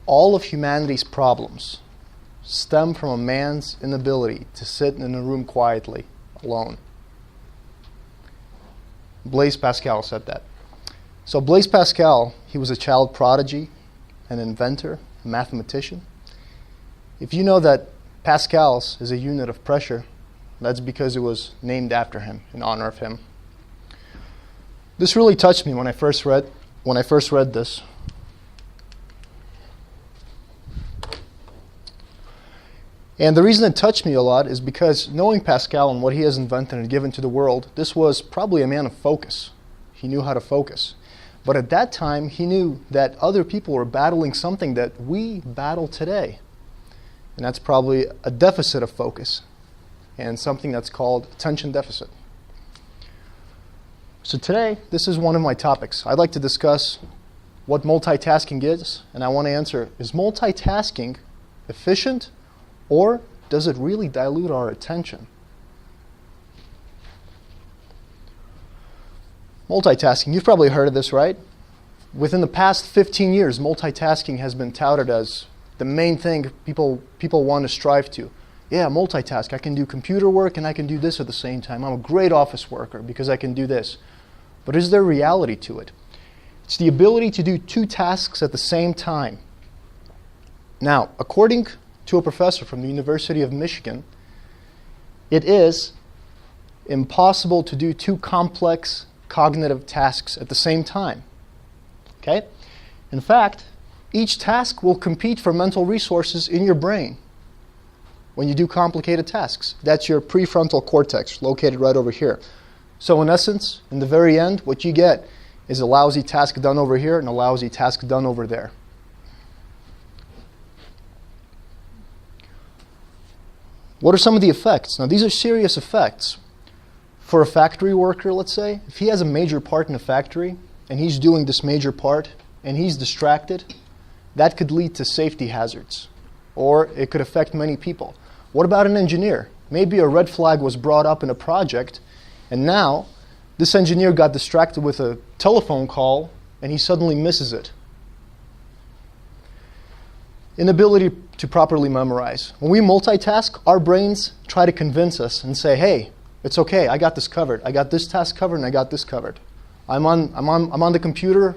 All of humanity's problems stem from a man's inability to sit in a room quietly, alone. Blaise Pascal said that. So Blaise Pascal, he was a child prodigy, an inventor, a mathematician. If you know that pascals is a unit of pressure, that's because it was named after him, in honor of him. This really touched me when I first read this. And the reason it touched me a lot is because knowing Pascal and what he has invented and given to the world, this was probably a man of focus. He knew how to focus. But at that time, he knew that other people were battling something that we battle today. And that's probably a deficit of focus and something that's called attention deficit. So today, this is one of my topics. I'd like to discuss what multitasking is, and I want to answer, is multitasking efficient, or does it really dilute our attention? Multitasking, you've probably heard of this, right? Within the past 15 years, multitasking has been touted as the main thing people want to strive to. Yeah, multitask. I can do computer work and I can do this at the same time. I'm a great office worker because I can do this. But is there reality to it? It's the ability to do two tasks at the same time. Now, according to a professor from the University of Michigan, it is impossible to do two complex cognitive tasks at the same time. Okay? In fact, each task will compete for mental resources in your brain when you do complicated tasks. That's your prefrontal cortex, located right over here. So in essence, in the very end, what you get is a lousy task done over here and a lousy task done over there. What are some of the effects? Now, these are serious effects. For a factory worker, let's say, if he has a major part in a factory and he's doing this major part and he's distracted, that could lead to safety hazards, or it could affect many people. What about an engineer? Maybe a red flag was brought up in a project, and now this engineer got distracted with a telephone call and he suddenly misses it. Inability to properly memorize. When we multitask, our brains try to convince us and say, hey, it's okay, I got this covered. I got this task covered and I got this covered. I'm on the computer,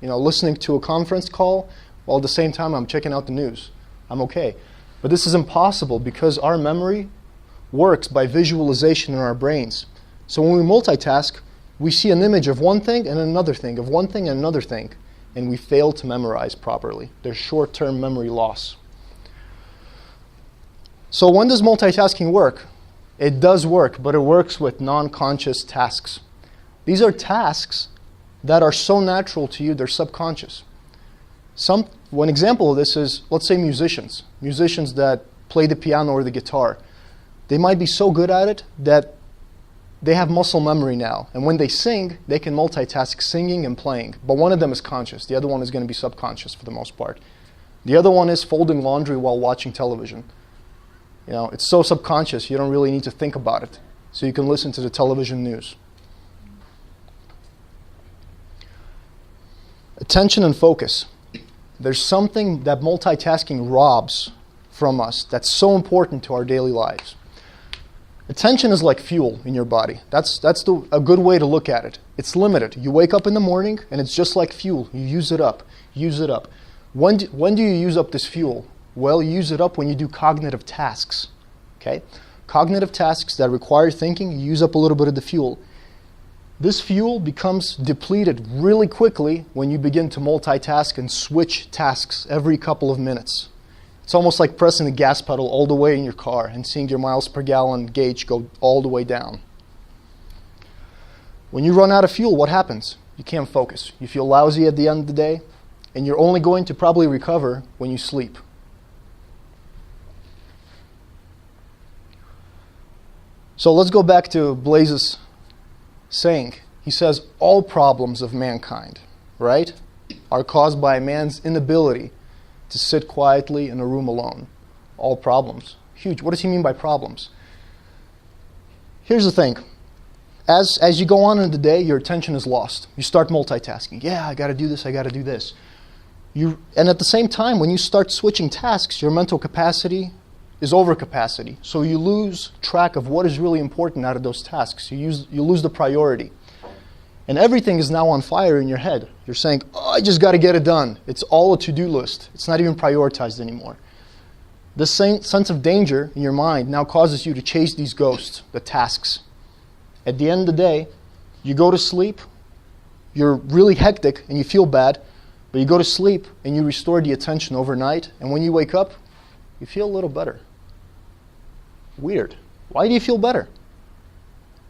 listening to a conference call, while at the same time I'm checking out the news. I'm okay. But this is impossible because our memory works by visualization in our brains. So when we multitask, we see an image of one thing and another thing, of one thing and another thing, and we fail to memorize properly. There's short-term memory loss. So when does multitasking work? It does work, but it works with non-conscious tasks. These are tasks that are so natural to you, they're subconscious. One example of this is, let's say musicians that play the piano or the guitar. They might be so good at it that they have muscle memory now. And when they sing, they can multitask singing and playing. But one of them is conscious. The other one is going to be subconscious for the most part. The other one is folding laundry while watching television. It's so subconscious, you don't really need to think about it. So you can listen to the television news. Attention and focus. There's something that multitasking robs from us that's so important to our daily lives. Attention is like fuel in your body. That's a good way to look at it. It's limited. You wake up in the morning and it's just like fuel. You use it up. When do you use up this fuel? Well, you use it up when you do cognitive tasks. Okay? Cognitive tasks that require thinking, you use up a little bit of the fuel. This fuel becomes depleted really quickly when you begin to multitask and switch tasks every couple of minutes. It's almost like pressing the gas pedal all the way in your car and seeing your miles per gallon gauge go all the way down. When you run out of fuel, what happens? You can't focus. You feel lousy at the end of the day, and you're only going to probably recover when you sleep. So let's go back to Blaise's saying. He says, all problems of mankind, right, are caused by man's inability to sit quietly in a room alone. All problems. Huge. What does he mean by problems? Here's the thing. As you go on in the day, your attention is lost. You start multitasking. Yeah, I got to do this, I got to do this. And at the same time, when you start switching tasks, your mental capacity is overcapacity. So you lose track of what is really important out of those tasks. You lose the priority. And everything is now on fire in your head. You're saying, oh, I just got to get it done. It's all a to-do list. It's not even prioritized anymore. This same sense of danger in your mind now causes you to chase these ghosts, the tasks. At the end of the day, you go to sleep, you're really hectic and you feel bad, but you go to sleep and you restore the attention overnight, and when you wake up, you feel a little better. Weird. Why do you feel better?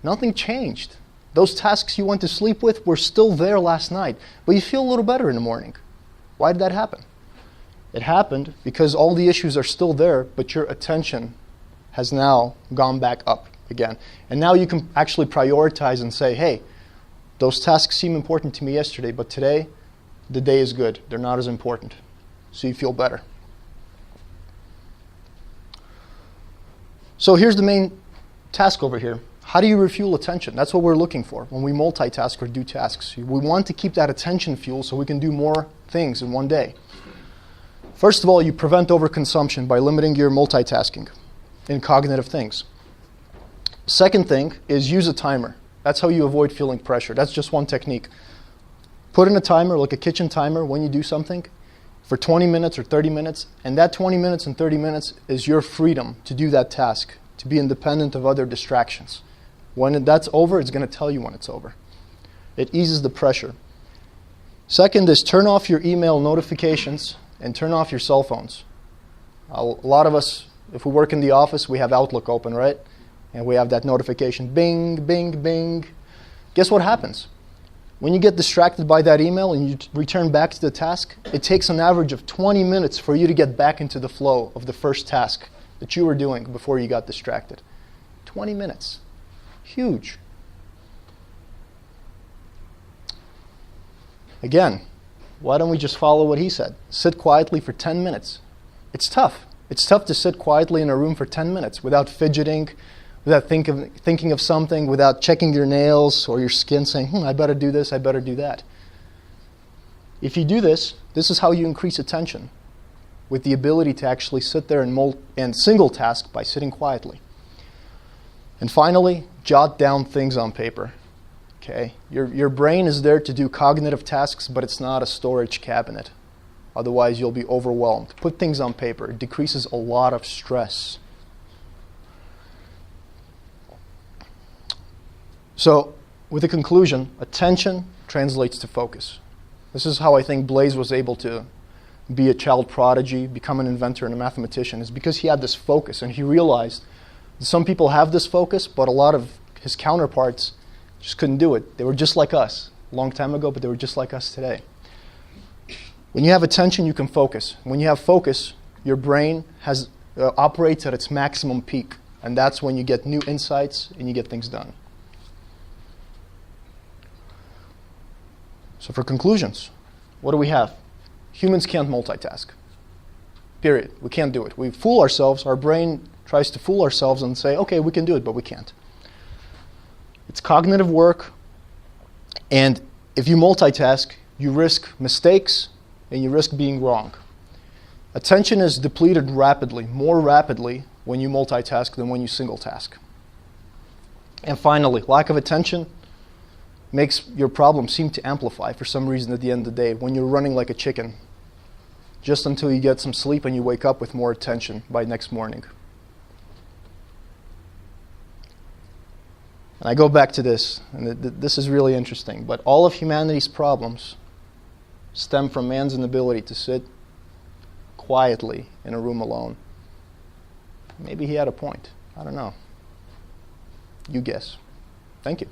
Nothing changed. Those tasks you went to sleep with were still there last night, but you feel a little better in the morning. Why did that happen? It happened because all the issues are still there, but your attention has now gone back up again. And now you can actually prioritize and say, hey, those tasks seem important to me yesterday, but today, the day is good. They're not as important. So you feel better. So here's the main task over here. How do you refuel attention? That's what we're looking for when we multitask or do tasks. We want to keep that attention fuel so we can do more things in one day. First of all, you prevent overconsumption by limiting your multitasking in cognitive things. Second thing is use a timer. That's how you avoid feeling pressure. That's just one technique. Put in a timer, like a kitchen timer, when you do something for 20 minutes or 30 minutes, and that 20 minutes and 30 minutes is your freedom to do that task, to be independent of other distractions. When that's over, it's going to tell you when it's over. It eases the pressure. Second is turn off your email notifications and turn off your cell phones. A lot of us, if we work in the office, we have Outlook open, right? And we have that notification, bing, bing, bing. Guess what happens? When you get distracted by that email and you return back to the task, it takes an average of 20 minutes for you to get back into the flow of the first task that you were doing before you got distracted. 20 minutes. Huge. Again, why don't we just follow what he said? Sit quietly for 10 minutes. It's tough. It's tough to sit quietly in a room for 10 minutes without fidgeting, without thinking of something, without checking your nails or your skin saying, I better do this, I better do that. If you do this, this is how you increase attention, with the ability to actually sit there and single task by sitting quietly. And finally, jot down things on paper. Okay? Your brain is there to do cognitive tasks, but it's not a storage cabinet. Otherwise, you'll be overwhelmed. Put things on paper. It decreases a lot of stress. So, with a conclusion, attention translates to focus. This is how I think Blaise was able to be a child prodigy, become an inventor and a mathematician, is because he had this focus, and he realized that some people have this focus, but a lot of his counterparts just couldn't do it. They were just like us a long time ago, but they were just like us today. When you have attention, you can focus. When you have focus, your brain operates at its maximum peak, and that's when you get new insights and you get things done. So for conclusions, what do we have? Humans can't multitask. Period. We can't do it. We fool ourselves. Our brain tries to fool ourselves and say, okay, we can do it, but we can't. It's cognitive work, and if you multitask, you risk mistakes and you risk being wrong. Attention is depleted rapidly, more rapidly when you multitask than when you single task. And finally, lack of attention makes your problem seem to amplify for some reason at the end of the day when you're running like a chicken, just until you get some sleep and you wake up with more attention by next morning. And I go back to this, and this is really interesting, but all of humanity's problems stem from man's inability to sit quietly in a room alone. Maybe he had a point. I don't know. You guess. Thank you.